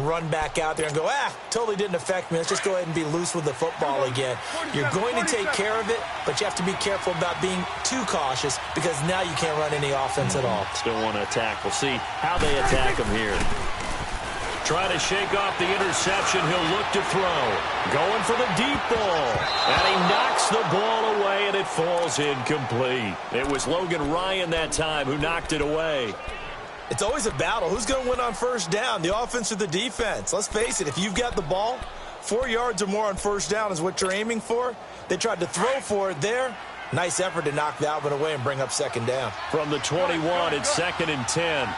run back out there and go, totally didn't affect me. Let's just go ahead and be loose with the football again. You're going to take care of it, but you have to be careful about being too cautious because now you can't run any offense at all. Still want to attack. We'll see how they attack him here. Trying to shake off the interception. He'll look to throw. Going for the deep ball. And he knocks the ball away, and it falls incomplete. It was Logan Ryan that time who knocked it away. It's always a battle. Who's going to win on first down, the offense or the defense? Let's face it, if you've got the ball, 4 yards or more on first down is what you're aiming for. They tried to throw for it there. Nice effort to knock that one away and bring up second down. From the 21, it's 2nd and 10.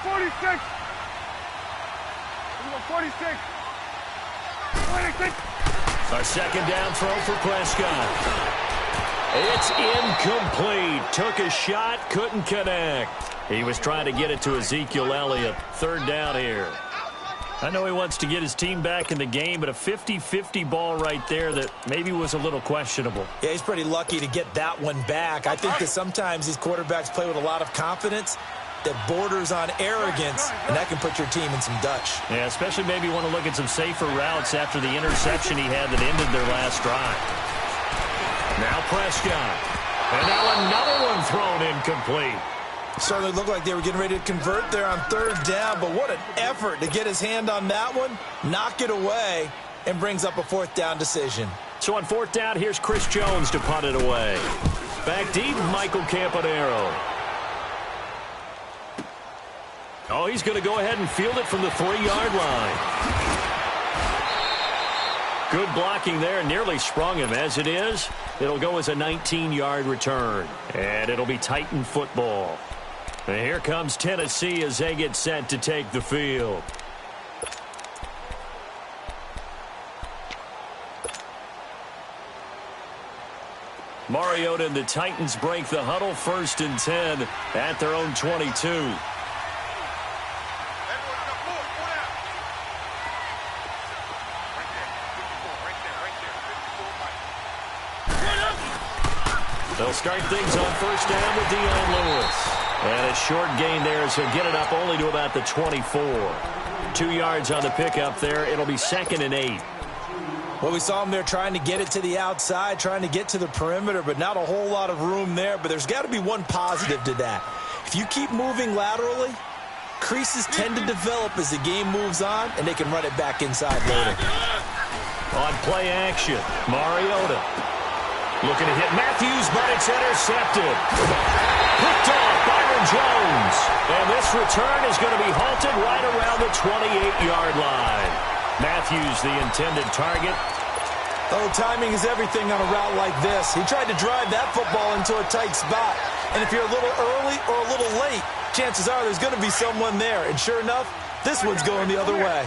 46. 46. 26. Our second down throw for Prescott. It's incomplete. Took a shot, couldn't connect. He was trying to get it to Ezekiel Elliott. 3rd down here. I know he wants to get his team back in the game, but a 50-50 ball right there that maybe was a little questionable. Yeah, he's pretty lucky to get that one back. I think that sometimes these quarterbacks play with a lot of confidence that borders on arrogance, and that can put your team in some Dutch. Yeah, especially maybe want to look at some safer routes after the interception he had that ended their last drive. Now Prescott. And now another one thrown incomplete. Certainly looked like they were getting ready to convert there on 3rd down, but what an effort to get his hand on that one, knock it away, and brings up a 4th down decision. So on 4th down, here's Chris Jones to punt it away. Back deep, Michael Campanaro. Oh, he's going to go ahead and field it from the 3-yard line. Good blocking there. Nearly sprung him. As it is, it'll go as a 19-yard return. And it'll be Titan football. And here comes Tennessee as they get set to take the field. Mariota and the Titans break the huddle. 1st and 10 at their own 22. They'll start things on 1st down with Dion Lewis. And a short gain there, so get it up only to about the 24. 2 yards on the pickup there. It'll be 2nd and 8. Well, we saw him there trying to get it to the outside, trying to get to the perimeter, but not a whole lot of room there. But there's got to be one positive to that. If you keep moving laterally, creases tend to develop as the game moves on, and they can run it back inside later. On play action, Mariota. Looking to hit Matthews, but it's intercepted. Picked off Byron Jones. And this return is going to be halted right around the 28-yard line. Matthews, the intended target. Oh, timing is everything on a route like this. He tried to drive that football into a tight spot. And if you're a little early or a little late, chances are there's going to be someone there. And sure enough, this one's going the other way.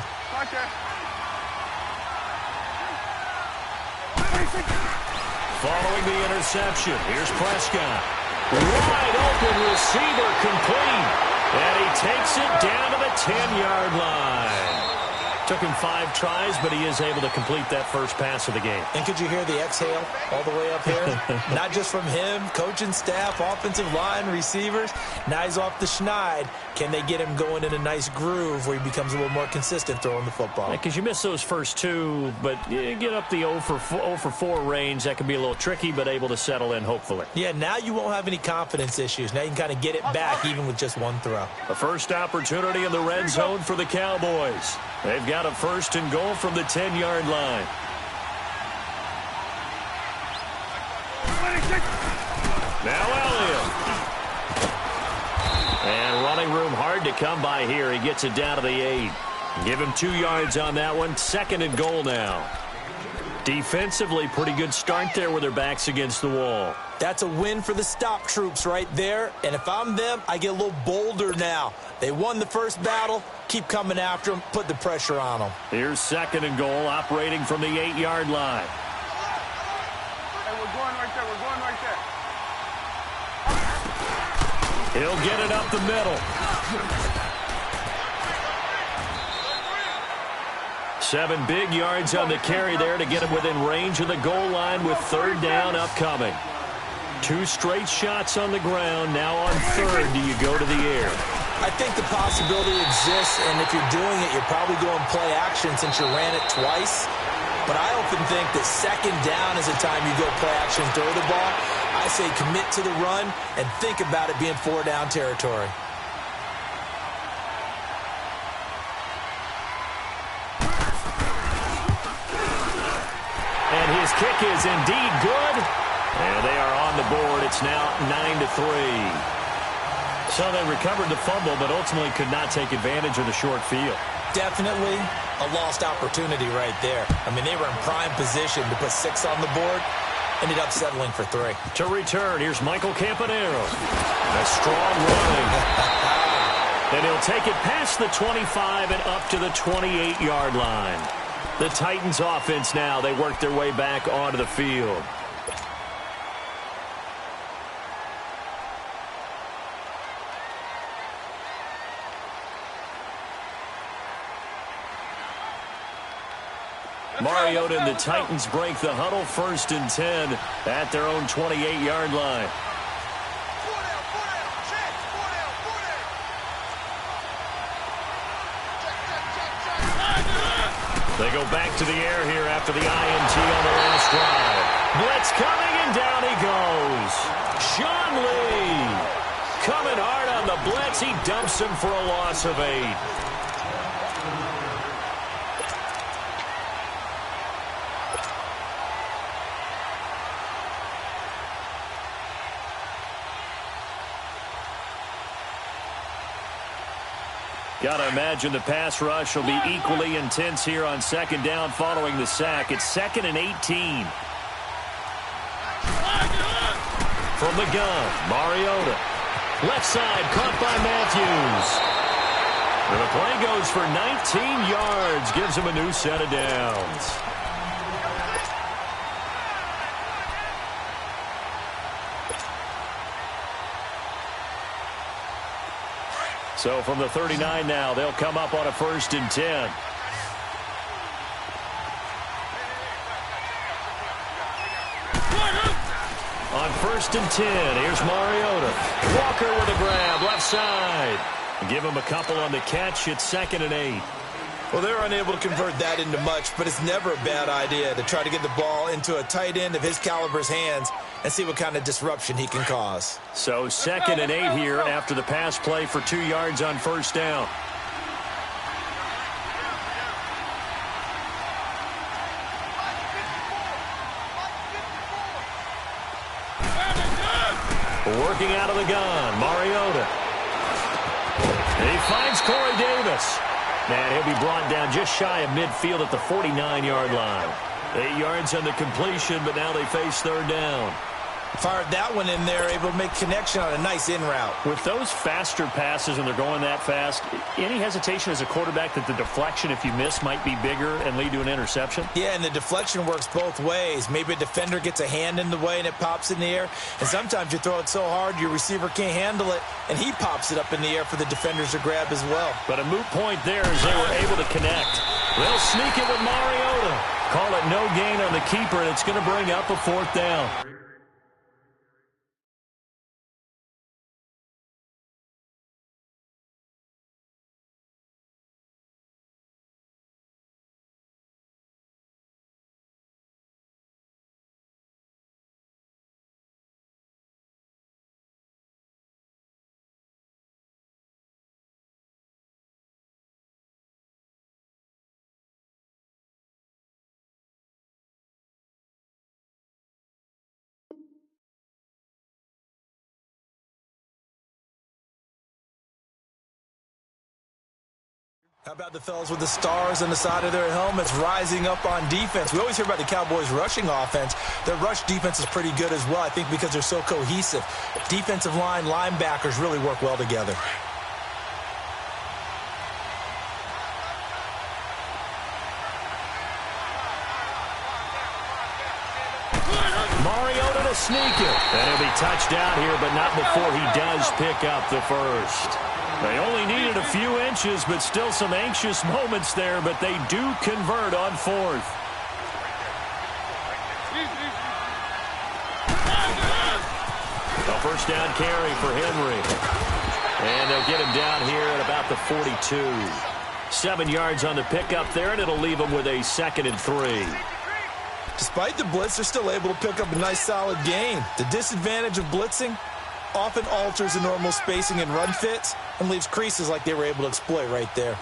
Following the interception, here's Prescott. Wide open receiver complete. And he takes it down to the 10-yard line. Took him 5 tries, but he is able to complete that first pass of the game. And could you hear the exhale all the way up here? Not just from him, coaching staff, offensive line, receivers. Now he's off the schneid. Can they get him going in a nice groove where he becomes a little more consistent throwing the football? Because you miss those first 2, but you get up the 0 for 4 range. That can be a little tricky, but able to settle in, hopefully. Yeah, now you won't have any confidence issues. Now you can kind of get it back even with just one throw. The first opportunity in the red zone for the Cowboys. They've got a 1st and goal from the 10-yard line. Now Elliott. And running room hard to come by here. He gets it down to the 8. Give him 2 yards on that one. 2nd and goal now. Defensively, pretty good start there with their backs against the wall. That's a win for the stop troops right there. And if I'm them, I get a little bolder now. They won the first battle. Keep coming after them. Put the pressure on them. Here's 2nd and goal, operating from the 8-yard line. Hey, we're going right there. We're going right there. He'll get it up the middle. 7 big yards on the carry there to get him within range of the goal line with 3rd down upcoming. 2 straight shots on the ground. Now on 3rd, do you go to the air? I think the possibility exists, and if you're doing it, you're probably going play action since you ran it twice. But I often think that second down is the time you go play action, throw the ball. I say commit to the run and think about it being 4-down territory. And his kick is indeed good. And they are on the board. It's now 9-3. So they recovered the fumble, but ultimately could not take advantage of the short field. Definitely a lost opportunity right there. I mean, they were in prime position to put 6 on the board. Ended up settling for 3. To return, here's Michael Campanero. A strong running. And he'll take it past the 25 and up to the 28-yard line. The Titans offense now, they work their way back onto the field. Mariota and the Titans break the huddle, 1st and 10 at their own 28-yard line. They go back to the air here after the INT on the last drive. Blitz coming, and down he goes. Sean Lee coming hard on the blitz. He dumps him for a loss of 8. Got to imagine the pass rush will be equally intense here on 2nd down following the sack. It's 2nd and 18. From the gun, Mariota. Left side, caught by Matthews. And the play goes for 19 yards, gives him a new set of downs. So from the 39 now, they'll come up on a 1st and 10. On 1st and 10, here's Mariota. Walker with a grab, left side. Give him a couple on the catch. It's 2nd and 8. Well, they're unable to convert that into much, but it's never a bad idea to try to get the ball into a tight end of his caliber's hands and see what kind of disruption he can cause. So 2nd and 8 here after the pass play for 2 yards on 1st down. Working out of the gun, Mariota. He finds Corey Davis. And he'll be brought down just shy of midfield at the 49-yard line. 8 yards on the completion, but now they face 3rd down. Fired that one in there, able to make connection on a nice in route. With those faster passes when they're going that fast, any hesitation as a quarterback that the deflection, if you miss, might be bigger and lead to an interception? Yeah, and the deflection works both ways. Maybe a defender gets a hand in the way and it pops in the air. And sometimes you throw it so hard your receiver can't handle it, and he pops it up in the air for the defenders to grab as well. But a moot point there as they were able to connect. They'll sneak it with Mariota. Call it no gain on the keeper, and it's going to bring up a 4th down. How about the fellas with the stars on the side of their helmets rising up on defense? We always hear about the Cowboys' rushing offense. Their rush defense is pretty good as well, I think, because they're so cohesive. Defensive line, linebackers really work well together. Mariota to sneak it. And he'll be touched down here, but not before he does pick up the first. They only needed a few inches, but still some anxious moments there, but they do convert on 4th. A 1st down carry for Henry. And they'll get him down here at about the 42. 7 yards on the pickup there, and it'll leave him with a 2nd and 3. Despite the blitz, they're still able to pick up a nice, solid gain. The disadvantage of blitzing often alters the normal spacing and run fits and leaves creases like they were able to exploit right there.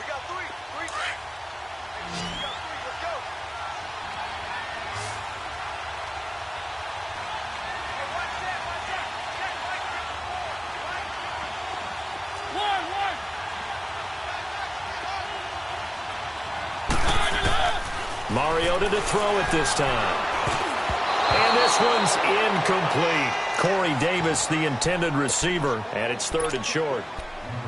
Mariota to throw it this time. And this one's incomplete. Corey Davis, the intended receiver, and it's 3rd and short.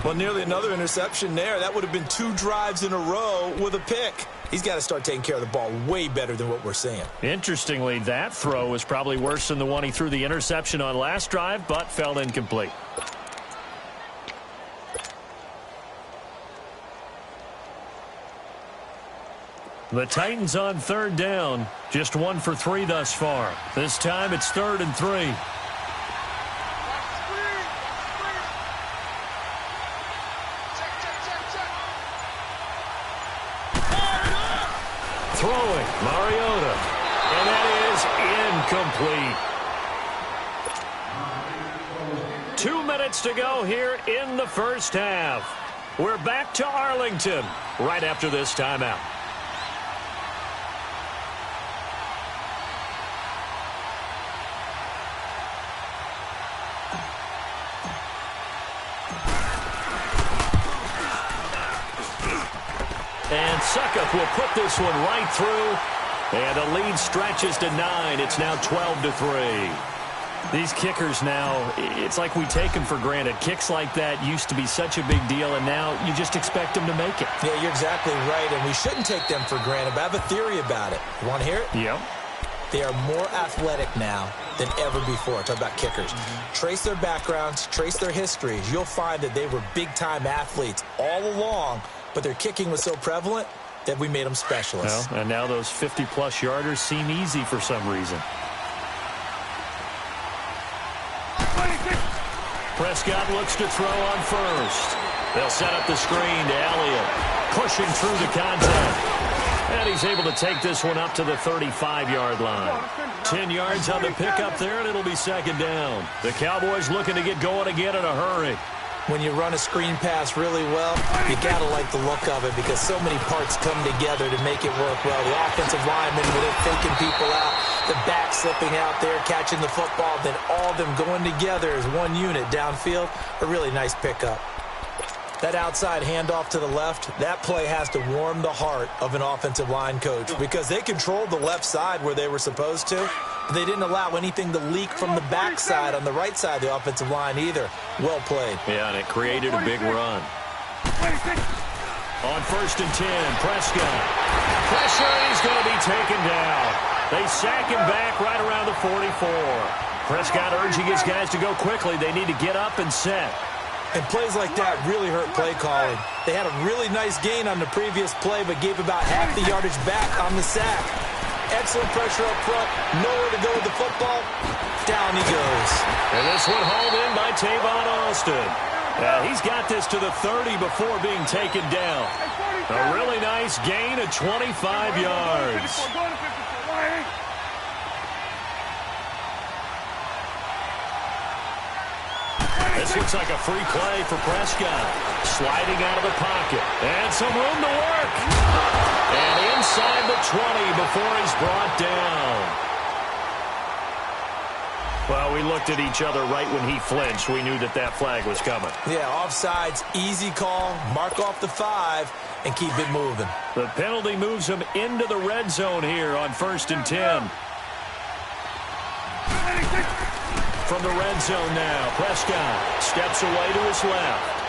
Well, nearly another interception there. That would have been 2 drives in a row with a pick. He's got to start taking care of the ball way better than what we're seeing. Interestingly, that throw was probably worse than the one he threw the interception on last drive, but fell incomplete. The Titans on 3rd down. Just 1 for 3 thus far. This time it's 3rd and 3. Throwing, Mariota. And that is incomplete. 2 minutes to go here in the first half. We're back to Arlington right after this timeout. And Suckup will put this one right through. And the lead stretches to 9. It's now 12-3. These kickers now, it's like we take them for granted. Kicks like that used to be such a big deal, and now you just expect them to make it. Yeah, you're exactly right, and we shouldn't take them for granted, but I have a theory about it. You want to hear it? Yep. They are more athletic now than ever before. Talk about kickers. Trace their backgrounds, trace their histories. You'll find that they were big-time athletes all along, but their kicking was so prevalent that we made them specialists. Well, and now those 50-plus yarders seem easy for some reason. Prescott looks to throw on first. They'll set up the screen to Elliott. Pushing through the contact. And he's able to take this one up to the 35-yard line. 10 yards on the pickup there, and it'll be 2nd down. The Cowboys looking to get going again in a hurry. When you run a screen pass really well, you got to like the look of it because so many parts come together to make it work well. The offensive linemen, when they're faking people out, the back slipping out there, catching the football, then all of them going together as one unit downfield, a really nice pickup. That outside handoff to the left, that play has to warm the heart of an offensive line coach because they controlled the left side where they were supposed to, but they didn't allow anything to leak from the backside on the right side of the offensive line either. Well played. Yeah, and it created a big run. On 1st and 10, Prescott. Pressure, and he's going to be taken down. They sack him back right around the 44. Prescott urging his guys to go quickly. They need to get up and set. And plays like that really hurt play calling. They had a really nice gain on the previous play, but gave about half the yardage back on the sack. Excellent pressure up front. Nowhere to go with the football. Down he goes. And this one hauled in by Tavon Austin. He's got this to the 30 before being taken down. A really nice gain of 25 yards. This looks like a free play for Prescott. Sliding out of the pocket. And some room to work. And inside the 20 before he's brought down. Well, we looked at each other right when he flinched. We knew that flag was coming. Yeah, offsides, easy call. Mark off the 5 and keep it moving. The penalty moves him into the red zone here on 1st and 10. From the red zone now, Prescott steps away to his left.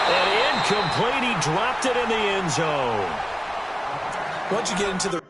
And incomplete, he dropped it in the end zone. Once you get into the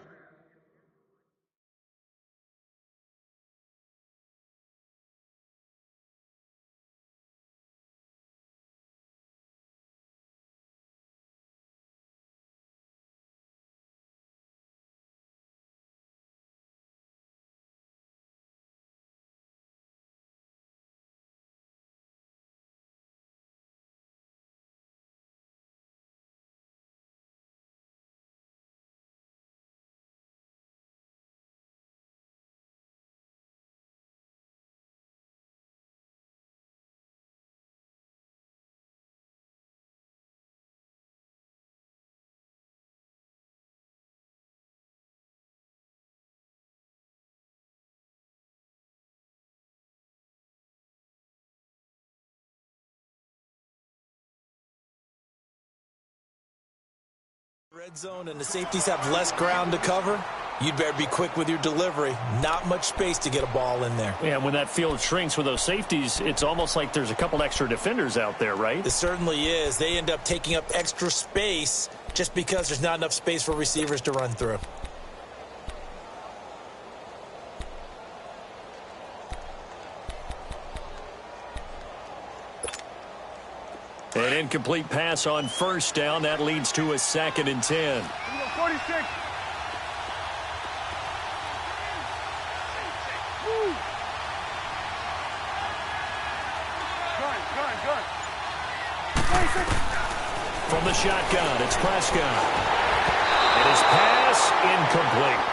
red zone and the safeties have less ground to cover, you'd better be quick with your delivery. Not much space to get a ball in there. Yeah, when that field shrinks with those safeties, it's almost like there's a couple extra defenders out there, right? It certainly is. They end up taking up extra space just because there's not enough space for receivers to run through. An incomplete pass on first down. That leads to a 2nd and 10. 46. Gun. 26. From the shotgun, it's Prescott. And his pass incomplete.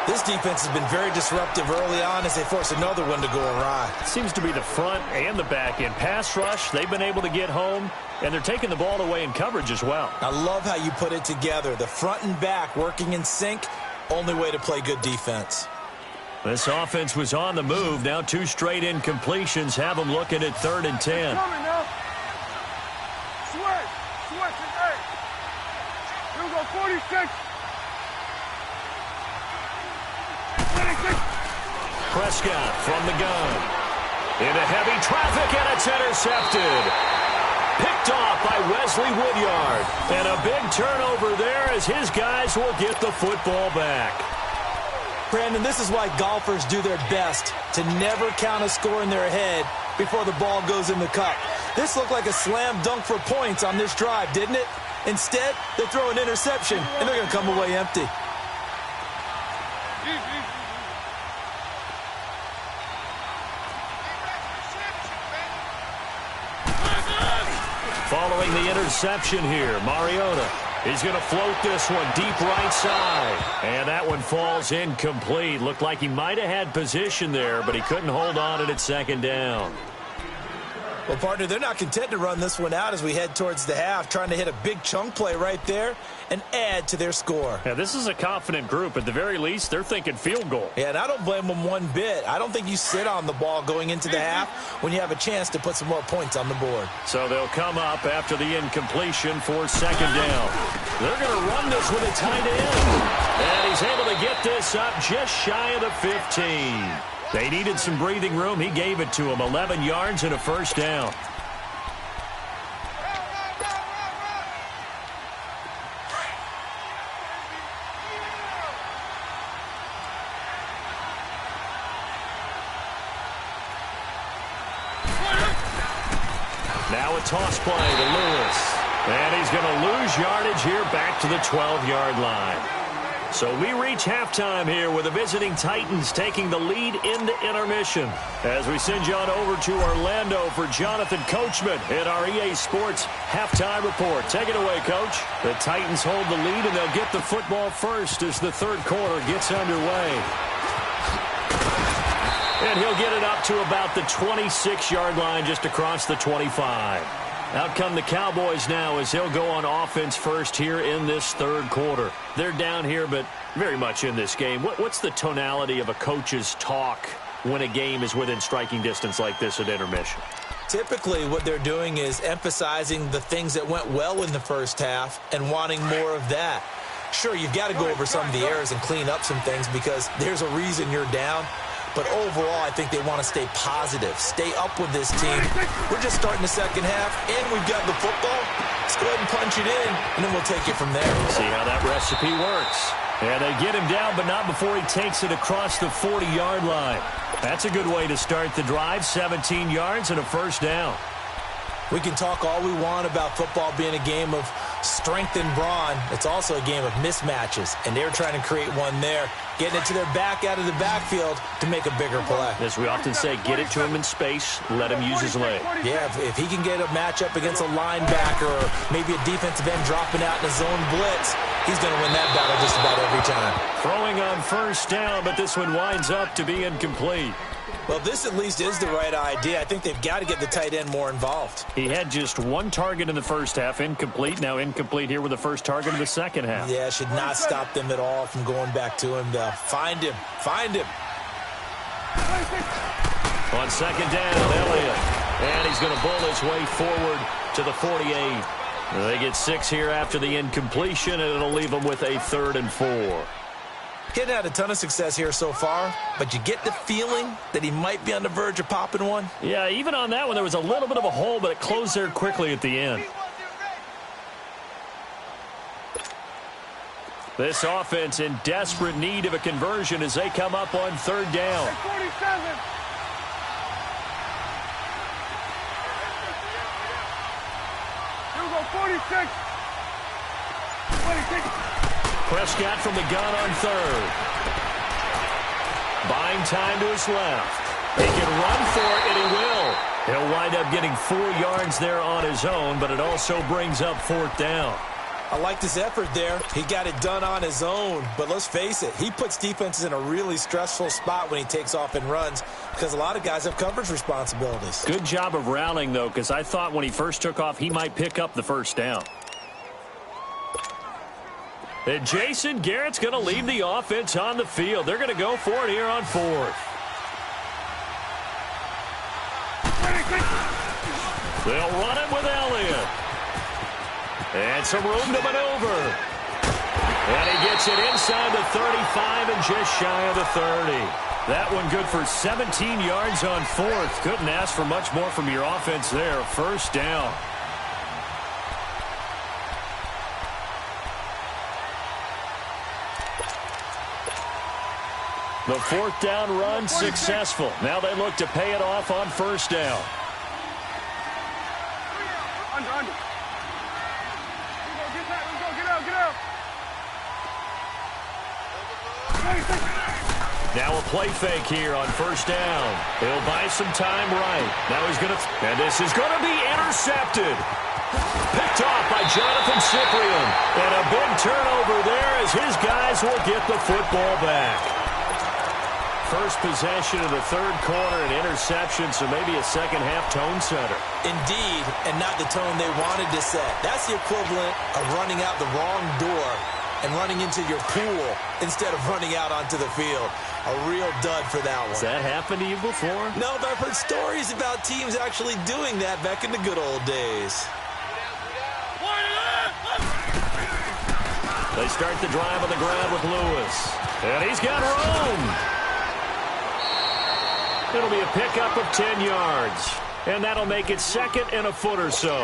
This defense has been very disruptive early on as they force another one to go awry. Seems to be the front and the back end. Pass rush, they've been able to get home, and they're taking the ball away in coverage as well. I love how you put it together. The front and back working in sync, only way to play good defense. This offense was on the move. Now 2 straight incompletions have them looking at 3rd and 10. Coming now. Switch. Hey. Here we go. 46. 26. Prescott from the gun. Into heavy traffic, and it's intercepted. Picked off by Wesley Woodyard. And a big turnover there as his guys will get the football back. Brandon, this is why golfers do their best to never count a score in their head before the ball goes in the cup. This looked like a slam dunk for points on this drive, didn't it? Instead, they throw an interception, and they're going to come away empty. Following the interception here, Mariota is going to float this one deep right side. And that one falls incomplete. Looked like he might have had position there, but he couldn't hold on it at 2nd down. Well, partner, they're not content to run this one out as we head towards the half, trying to hit a big chunk play right there and add to their score. Yeah, this is a confident group. At the very least, they're thinking field goal. Yeah, and I don't blame them one bit. I don't think you sit on the ball going into the half when you have a chance to put some more points on the board. So they'll come up after the incompletion for 2nd down. They're going to run this with a tight end. And he's able to get this up just shy of the 15. They needed some breathing room. He gave it to them. 11 yards and a 1st down. Now a toss play to Lewis. And he's going to lose yardage here back to the 12-yard line. So we reach halftime here with the visiting Titans taking the lead into intermission. As we send you on over to Orlando for Jonathan Coachman in our EA Sports halftime report. Take it away, Coach. The Titans hold the lead, and they'll get the football first as the 3rd quarter gets underway. And he'll get it up to about the 26-yard line, just across the 25. Out come the Cowboys now as they'll go on offense first here in this 3rd quarter. They're down here, but very much in this game. What's the tonality of a coach's talk when a game is within striking distance like this at intermission? Typically, what they're doing is emphasizing the things that went well in the first half and wanting more of that. Sure, you've got to go over some of the errors and clean up some things because there's a reason you're down. But overall, I think they want to stay positive, stay up with this team. We're just starting the second half, and we've got the football. Let's go ahead and punch it in, and then we'll take it from there. See how that recipe works. And they get him down, but not before he takes it across the 40-yard line. That's a good way to start the drive, 17 yards and a 1st down. We can talk all we want about football being a game of strength and brawn. It's also a game of mismatches, and they're trying to create one there, getting it to their back out of the backfield to make a bigger play. As we often say, get it to him in space, let him use his leg. Yeah, if he can get a matchup against a linebacker or maybe a defensive end dropping out in a zone blitz, he's going to win that battle just about every time. Throwing on 1st down, but this one winds up to be incomplete. Well, this at least is the right idea. I think they've got to get the tight end more involved. He had just 1 target in the first half, incomplete. Now incomplete here with the first target of the second half. Yeah, should not stop them at all from going back to him. Find him. On 2nd down, Elliott. And he's going to bull his way forward to the 48. They get 6 here after the incompletion, and it'll leave them with a 3rd and 4. He hadn't had a ton of success here so far, but you get the feeling that he might be on the verge of popping one. Yeah, even on that one, there was a little bit of a hole, but it closed there quickly at the end. This offense in desperate need of a conversion as they come up on 3rd down. 47. Here we go, 46. 26. Prescott from the gun on 3rd. Buying time to his left. He can run for it, and he will. He'll wind up getting 4 yards there on his own, but it also brings up 4th down. I like this effort there. He got it done on his own. But let's face it, he puts defenses in a really stressful spot when he takes off and runs because a lot of guys have coverage responsibilities. Good job of rallying, though, because I thought when he first took off, he might pick up the 1st down. And Jason Garrett's going to leave the offense on the field. They're going to go for it here on 4th. They'll run it with Elliott. And some room to maneuver. And he gets it inside the 35 and just shy of the 30. That one good for 17 yards on 4th. Couldn't ask for much more from your offense there. 1st down. The 4th down run successful. Now they look to pay it off on 1st down. Under. Get out. 26. Now a play fake here on 1st down. He'll buy some time right. Now he's going to... And this is going to be intercepted. Picked off by Jonathan Cyprien. And a big turnover there as his guys will get the football back. First possession of the 3rd quarter, an interception, so maybe a second-half tone setter. Indeed, and not the tone they wanted to set. That's the equivalent of running out the wrong door and running into your pool instead of running out onto the field. A real dud for that one. Has that happened to you before? No, but I've heard stories about teams actually doing that back in the good old days. They start the drive on the ground with Lewis. And he's got room. It'll be a pickup of 10 yards. And that'll make it 2nd and a foot or so.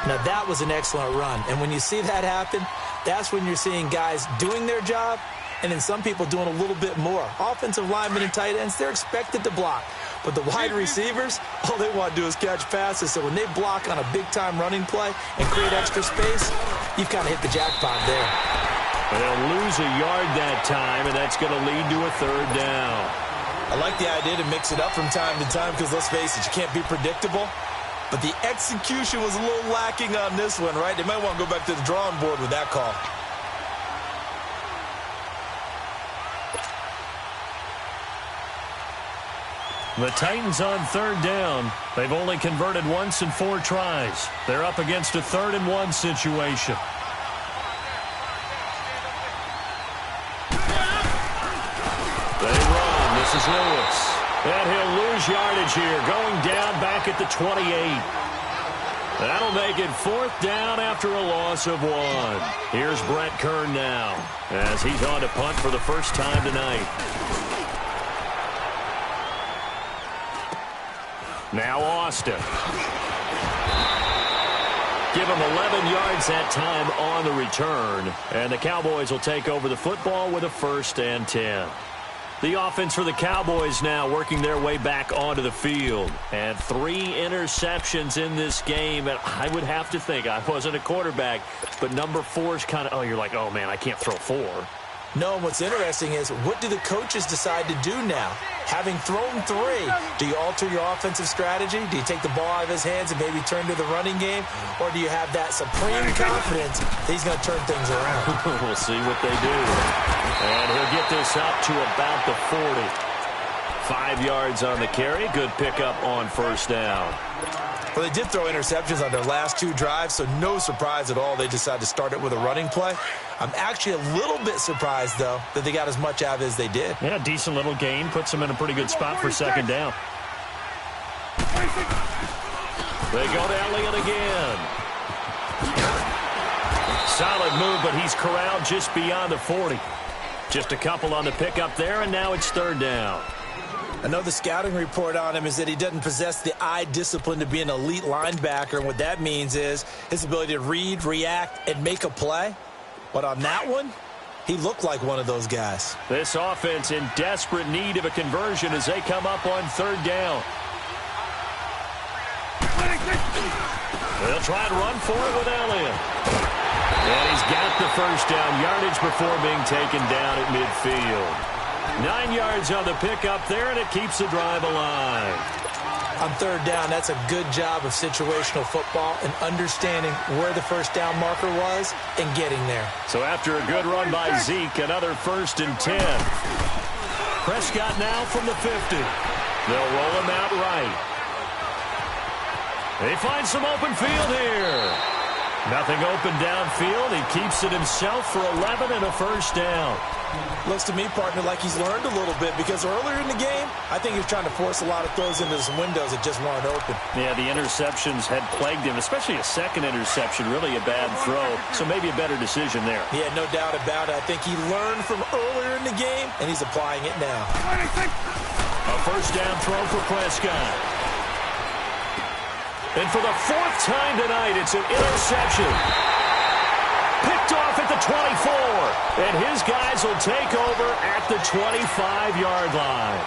Now, that was an excellent run. And when you see that happen, that's when you're seeing guys doing their job and then some people doing a little bit more. Offensive linemen and tight ends, they're expected to block. But the wide receivers, all they want to do is catch passes. So when they block on a big-time running play and create extra space, you've kind of hit the jackpot there. They'll lose a yard that time, and that's going to lead to a 3rd down. I like the idea to mix it up from time to time because, let's face it, you can't be predictable. But the execution was a little lacking on this one, right? They might want to go back to the drawing board with that call. The Titans on 3rd down. They've only converted once in 4 tries. They're up against a 3rd and 1 situation. This is Lewis. And he'll lose yardage here, going down back at the 28. That'll make it 4th down after a loss of 1. Here's Brett Kern now, as he's on to punt for the first time tonight. Now Austin. Give him 11 yards that time on the return. And the Cowboys will take over the football with a 1st and 10. The offense for the Cowboys now working their way back onto the field. And 3 interceptions in this game. And I would have to think, I wasn't a quarterback, but number 4 is kind of, you're like, oh, man, I can't throw 4. No, and what's interesting is, what do the coaches decide to do now? Having thrown 3, do you alter your offensive strategy? Do you take the ball out of his hands and maybe turn to the running game? Or do you have that supreme confidence that he's going to turn things around? We'll see what they do. And he'll get this up to about the 40. 5 yards on the carry. Good pickup on 1st down. Well, they did throw interceptions on their last 2 drives, so no surprise at all they decided to start it with a running play. I'm actually a little bit surprised, though, that they got as much out of it as they did. Yeah, decent little gain. Puts them in a pretty good spot for 2nd down. They go to Elliott again. Solid move, but he's corralled just beyond the 40. Just a couple on the pickup there, and now it's third down. I know the scouting report on him is that he doesn't possess the eye discipline to be an elite linebacker, and what that means is his ability to read, react, and make a play. But on that one, he looked like one of those guys. This offense in desperate need of a conversion as they come up on third down. They'll try and run for it with Elliott. And he's got the first down yardage before being taken down at midfield. 9 yards on the pickup there, and it keeps the drive alive. On third down, that's a good job of situational football and understanding where the first down marker was and getting there. So after a good run by Zeke, another 1st and 10. Prescott now from the 50. They'll roll him out right. They find some open field here. Nothing open downfield. He keeps it himself for 11 and a first down. Looks to me, partner, like he's learned a little bit because earlier in the game, I think he was trying to force a lot of throws into some windows that just weren't open. Yeah, the interceptions had plagued him, especially a second interception, really a bad throw. So maybe a better decision there. Yeah, no doubt about it. I think he learned from earlier in the game, and he's applying it now. A first down throw for Prescott. And for the 4th time tonight, it's an interception. Picked off at the 24. And his guys will take over at the 25-yard line.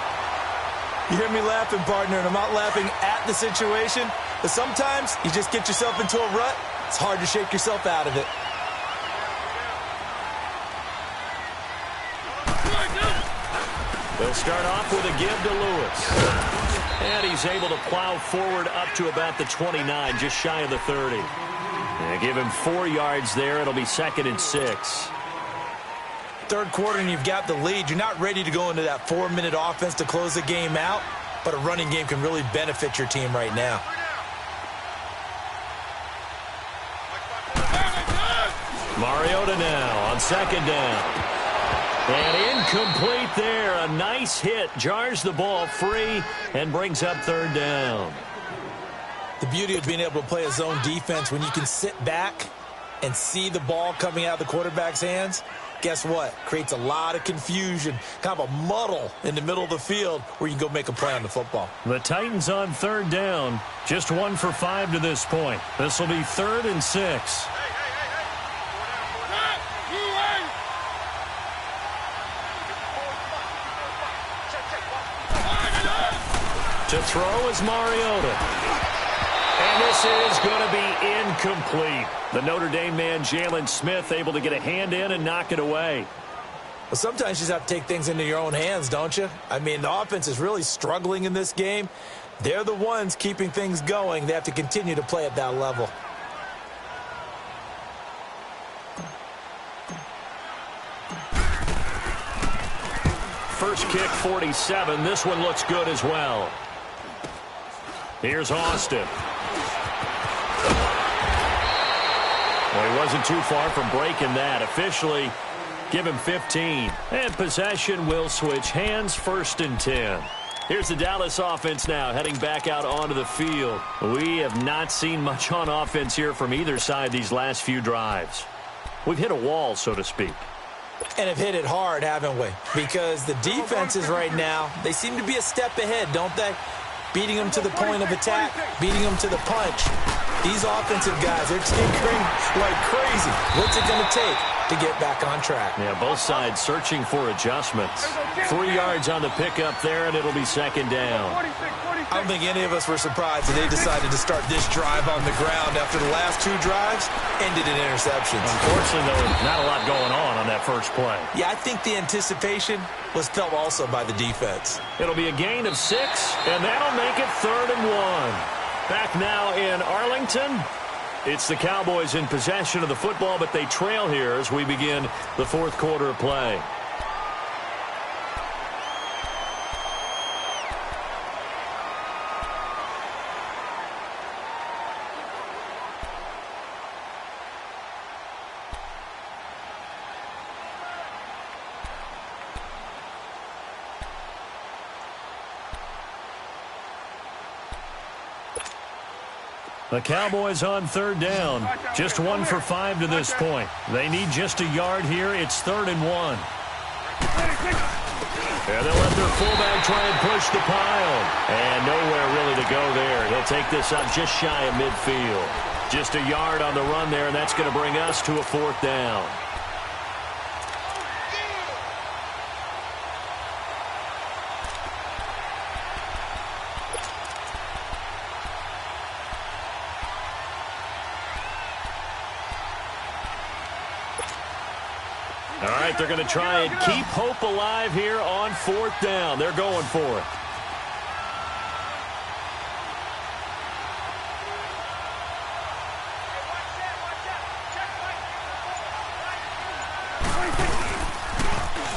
You hear me laughing, partner, and I'm not laughing at the situation, but sometimes you just get yourself into a rut. It's hard to shake yourself out of it. They'll start off with a give to Lewis. And he's able to plow forward up to about the 29, just shy of the 30. And give him 4 yards there. It'll be 2nd and 6. Third quarter and you've got the lead. You're not ready to go into that 4-minute offense to close the game out, but a running game can really benefit your team right now. Mariota now on 2nd down. And incomplete there. A nice hit. Jars the ball free and brings up 3rd down. The beauty of being able to play a zone defense when you can sit back and see the ball coming out of the quarterback's hands, guess what? Creates a lot of confusion, kind of a muddle in the middle of the field where you can go make a play on the football. The Titans on 3rd down. Just 1 for 5 to this point. This will be 3rd and 6. To throw is Mariota. And this is going to be incomplete. The Notre Dame man, Jalen Smith, able to get a hand in and knock it away. Well, sometimes you just have to take things into your own hands, don't you? I mean, the offense is really struggling in this game. They're the ones keeping things going. They have to continue to play at that level. First kick, 47. This one looks good as well. Here's Austin. Well, he wasn't too far from breaking that. Officially, give him 15. And possession will switch hands, 1st and 10. Here's the Dallas offense now, heading back out onto the field. We have not seen much on offense here from either side these last few drives. We've hit a wall, so to speak. And have hit it hard, haven't we? Because the defenses right now, they seem to be a step ahead, don't they? Beating them to the point of attack, beating them to the punch. These offensive guys, they're tinkering like crazy. What's it going to take to get back on track? Yeah, both sides searching for adjustments. 3 yards on the pickup there, and it'll be 2nd down. I don't think any of us were surprised that they decided to start this drive on the ground after the last 2 drives ended in interceptions. Unfortunately, though, not a lot going on that first play. Yeah, I think the anticipation was felt also by the defense. It'll be a gain of 6, and that'll make it 3rd and 1. Back now in Arlington. It's the Cowboys in possession of the football, but they trail here as we begin the 4th quarter of play. The Cowboys on third down. Just 1 for 5 to this point. They need just a yard here. It's 3rd and 1. And they'll let their fullback try and push the pile. And nowhere really to go there. He'll take this up just shy of midfield. Just a yard on the run there, and that's going to bring us to a 4th down. All right, they're going to try and keep hope alive here on 4th down. They're going for it.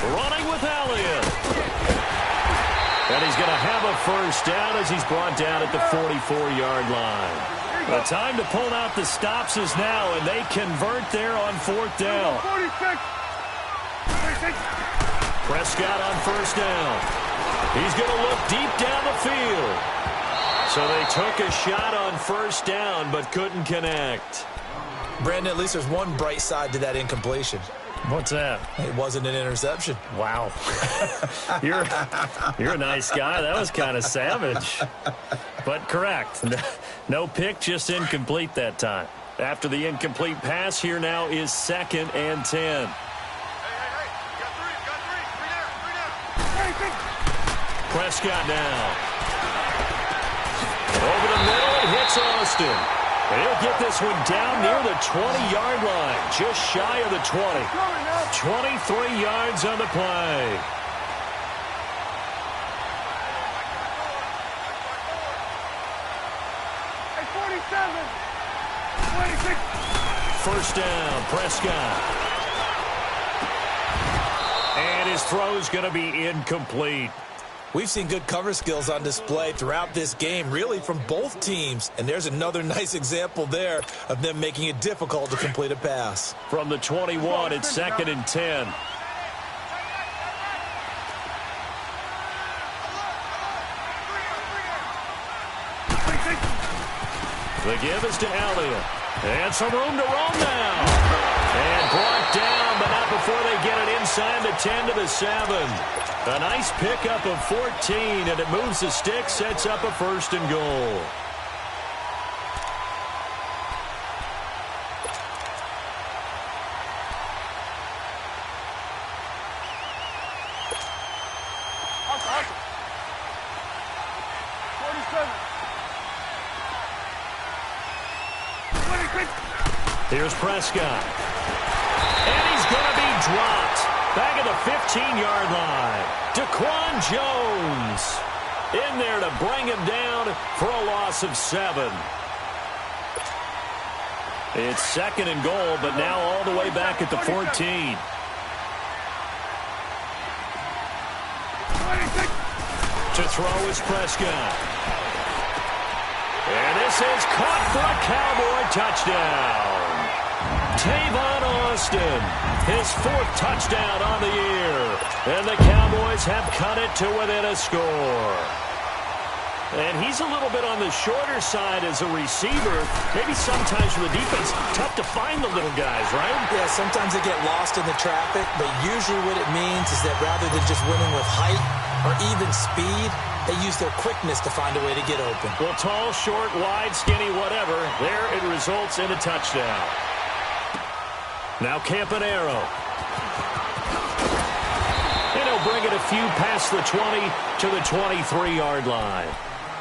Running with Elliott. And he's going to have a 1st down as he's brought down at the 44-yard line. The time to pull out the stops is now, and they convert there on 4th down. 46. Prescott on 1st down. He's going to look deep down the field. So they took a shot on 1st down but couldn't connect. Brandon, at least there's one bright side to that incompletion. What's that? It wasn't an interception. Wow. You're a nice guy. That was kind of savage. But correct. No pick, just incomplete that time. After the incomplete pass, here now is 2nd and 10. Prescott now. Over the middle, it hits Austin. And he'll get this one down near the 20-yard line, just shy of the 20. 23 yards on the play. Hey, 47. 26. 1st down, Prescott. And his throw's going to be incomplete. We've seen good cover skills on display throughout this game, really from both teams. And there's another nice example there of them making it difficult to complete a pass. From the 21, it's 2nd and 10. The give is to Elliott. And some room to roam now. And brought down, but not before they get it inside the 10 to the 7. A nice pickup of 14, and it moves the stick, sets up a 1st and goal. Awesome. 47. 26. Here's Prescott. And he's going to be dropped. Back at the 15-yard line. Daquan Jones in there to bring him down for a loss of 7. It's 2nd and goal, but now all the way back at the 14. 26. To throw is Prescott. And this is caught for a Cowboy touchdown. Tavon Austin, his 4th touchdown on the year. And the Cowboys have cut it to within a score. And he's a little bit on the shorter side as a receiver. Maybe sometimes for the defense, tough to find the little guys, right? Yeah, sometimes they get lost in the traffic, but usually what it means is that rather than just winning with height or even speed, they use their quickness to find a way to get open. Well, tall, short, wide, skinny, whatever, there it results in a touchdown. Now Campanaro. And he'll bring it a few past the 20 to the 23-yard line.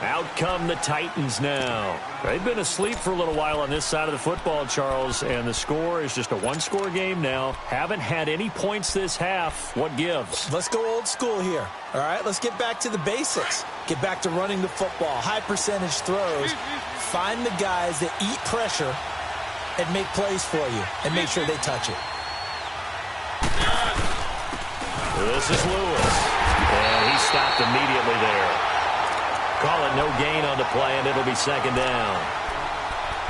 Out come the Titans now. They've been asleep for a little while on this side of the football, Charles, and the score is just a one-score game now. Haven't had any points this half. What gives? Let's go old school here. All right, let's get back to the basics. Get back to running the football, high percentage throws. Find the guys that eat pressure and make plays for you, and make sure they touch it. This is Lewis, and he stopped immediately there. Call it no gain on the play, and it'll be 2nd down.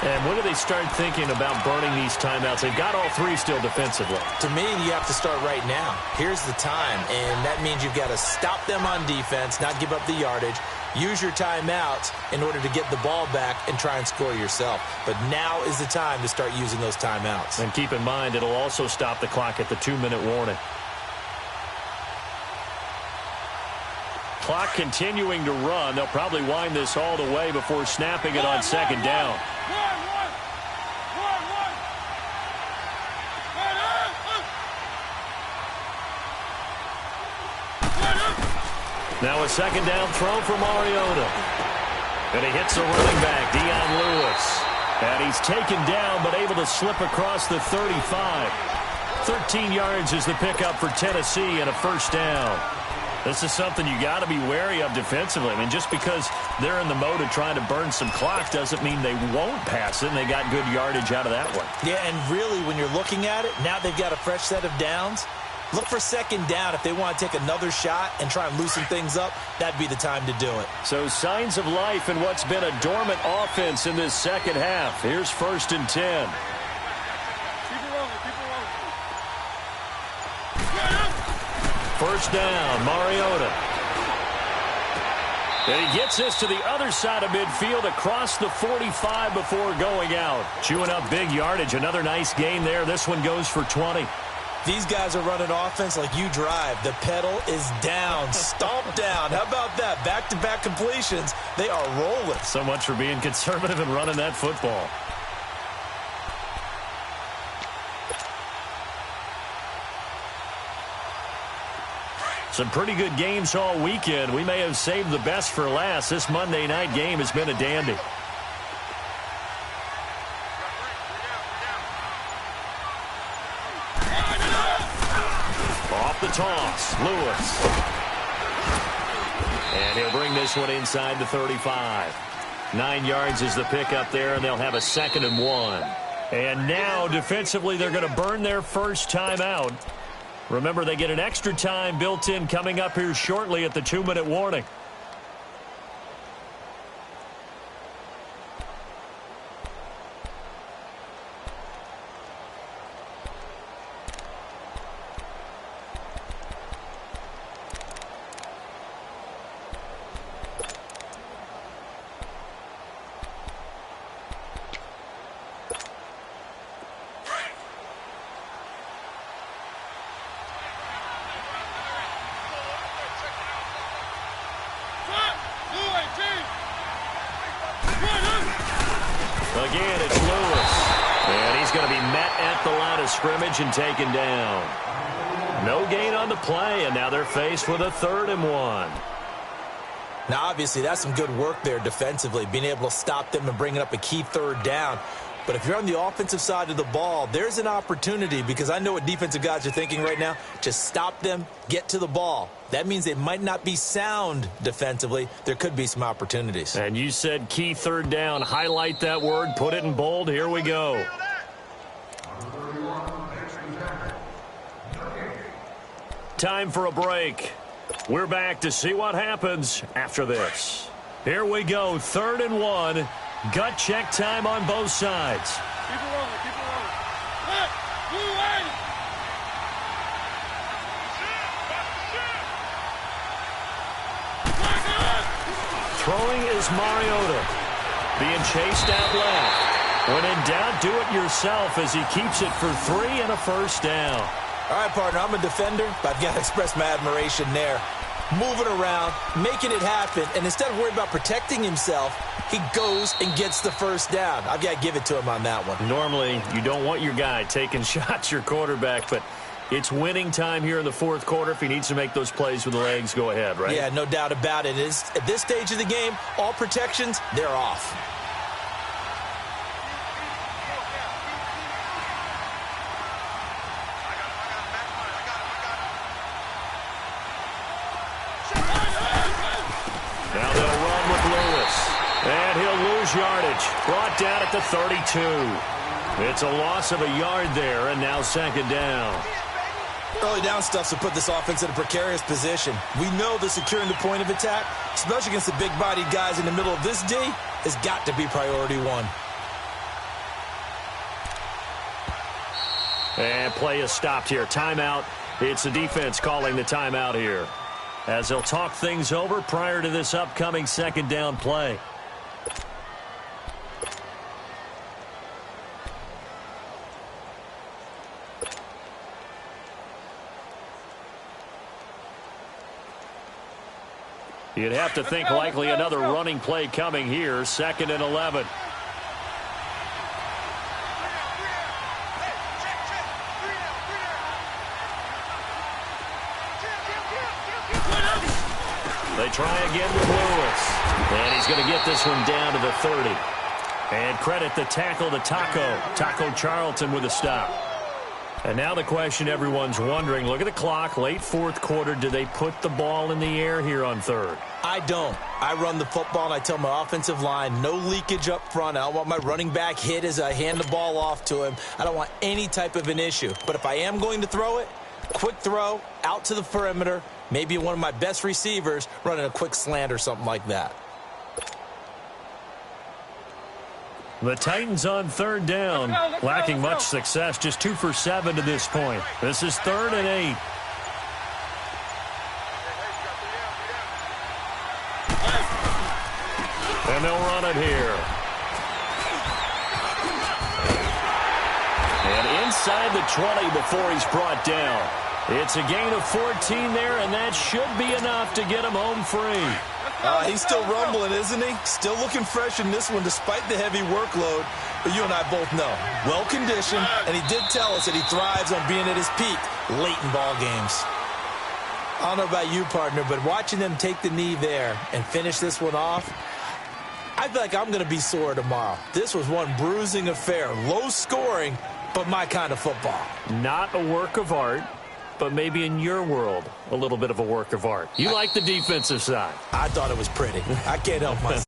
And when do they start thinking about burning these timeouts? They've got all 3 still defensively. To me, you have to start right now. Here's the time, and that means you've got to stop them on defense, not give up the yardage, Use your timeouts in order to get the ball back and try and score yourself. But now is the time to start using those timeouts. And keep in mind, it'll also stop the clock at the 2-minute warning. Clock continuing to run. They'll probably wind this all the way before snapping it on second down. Now a second down throw for Mariota. And he hits a running back, Dion Lewis. And he's taken down but able to slip across the 35. 13 yards is the pickup for Tennessee and a first down. This is something you got to be wary of defensively. I mean, just because they're in the mode of trying to burn some clock doesn't mean they won't pass it, and they got good yardage out of that one. Yeah, and really, when you're looking at it, now they've got a fresh set of downs. Look for second down. If they want to take another shot and try and loosen things up, that'd be the time to do it. So signs of life in what's been a dormant offense in this second half. Here's 1st and 10. First down, Mariota. And he gets this to the other side of midfield across the 45 before going out. Chewing up big yardage. Another nice gain there. This one goes for 20. These guys are running offense like you drive. The pedal is down, stomped down. How about that? Back-to-back completions. They are rolling. So much for being conservative and running that football. Some pretty good games all weekend. We may have saved the best for last. This Monday night game has been a dandy. Off the toss, Lewis. And he'll bring this one inside the 35. 9 yards is the pickup there, and they'll have a 2nd and 1. And now, defensively, they're going to burn their first time out. Remember, they get an extra time built in coming up here shortly at the 2-minute warning. Again, it's Lewis. And he's going to be met at the line of scrimmage and taken down. No gain on the play, and now they're faced with a 3rd and 1. Now, obviously, that's some good work there defensively, being able to stop them and bringing up a key 3rd down. But if you're on the offensive side of the ball, there's an opportunity, because I know what defensive guys are thinking right now. Just stop them, get to the ball. That means they might not be sound defensively. There could be some opportunities. And you said key 3rd down. Highlight that word. Put it in bold. Here we go. Time for a break. We're back to see what happens after this. Here we go. 3rd and 1. Gut check time on both sides. Keep it rolling, keep it rolling. Look, blue way. Throwing is Mariota. Being chased out left. When in doubt, do it yourself as he keeps it for 3 and a first down. All right, partner, I'm a defender, but I've got to express my admiration there. Moving around, making it happen, and instead of worrying about protecting himself, he goes and gets the first down. I've got to give it to him on that one. Normally, you don't want your guy taking shots, your quarterback, but it's winning time here in the 4th quarter. If he needs to make those plays with the legs, go ahead, right? Yeah, no doubt about it. At this stage of the game, all protections, they're off. Now they'll run with Lewis. And he'll lose yardage. Brought down at the 32. It's a loss of a yard there, and now 2nd down. Early down stuff to put this offense in a precarious position. We know that securing the point of attack, especially against the big-bodied guys in the middle of this D, has got to be priority 1. And play is stopped here. Timeout. It's the defense calling the timeout here. as they'll talk things over prior to this upcoming second down play. You'd have to think likely another running play coming here, 2nd and 11. They try again with Lewis. And he's going to get this one down to the 30. And credit the tackle to Taco Charlton with a stop. And now the question everyone's wondering, look at the clock, late 4th quarter, do they put the ball in the air here on 3rd? I don't. I run the football, and I tell my offensive line, no leakage up front. I don't want my running back hit as I hand the ball off to him. I don't want any type of an issue. But if I am going to throw it, quick throw, out to the perimeter, maybe one of my best receivers running a quick slant or something like that. The Titans on 3rd down, lacking much success, just 2 for 7 to this point. This is 3rd and 8. And they'll run it here. And inside the 20 before he's brought down. It's a gain of 14 there, and that should be enough to get him home free. He's still rumbling, isn't he? Still looking fresh in this one despite the heavy workload. But you and I both know, well-conditioned, and he did tell us that he thrives on being at his peak late in ball games. I don't know about you, partner, but watching them take the knee there and finish this one off, I feel like I'm going to be sore tomorrow. This was one bruising affair. Low scoring, but my kind of football. Not a work of art, but maybe in your world, a little bit of a work of art. You like the defensive side. I thought it was pretty. I can't help myself.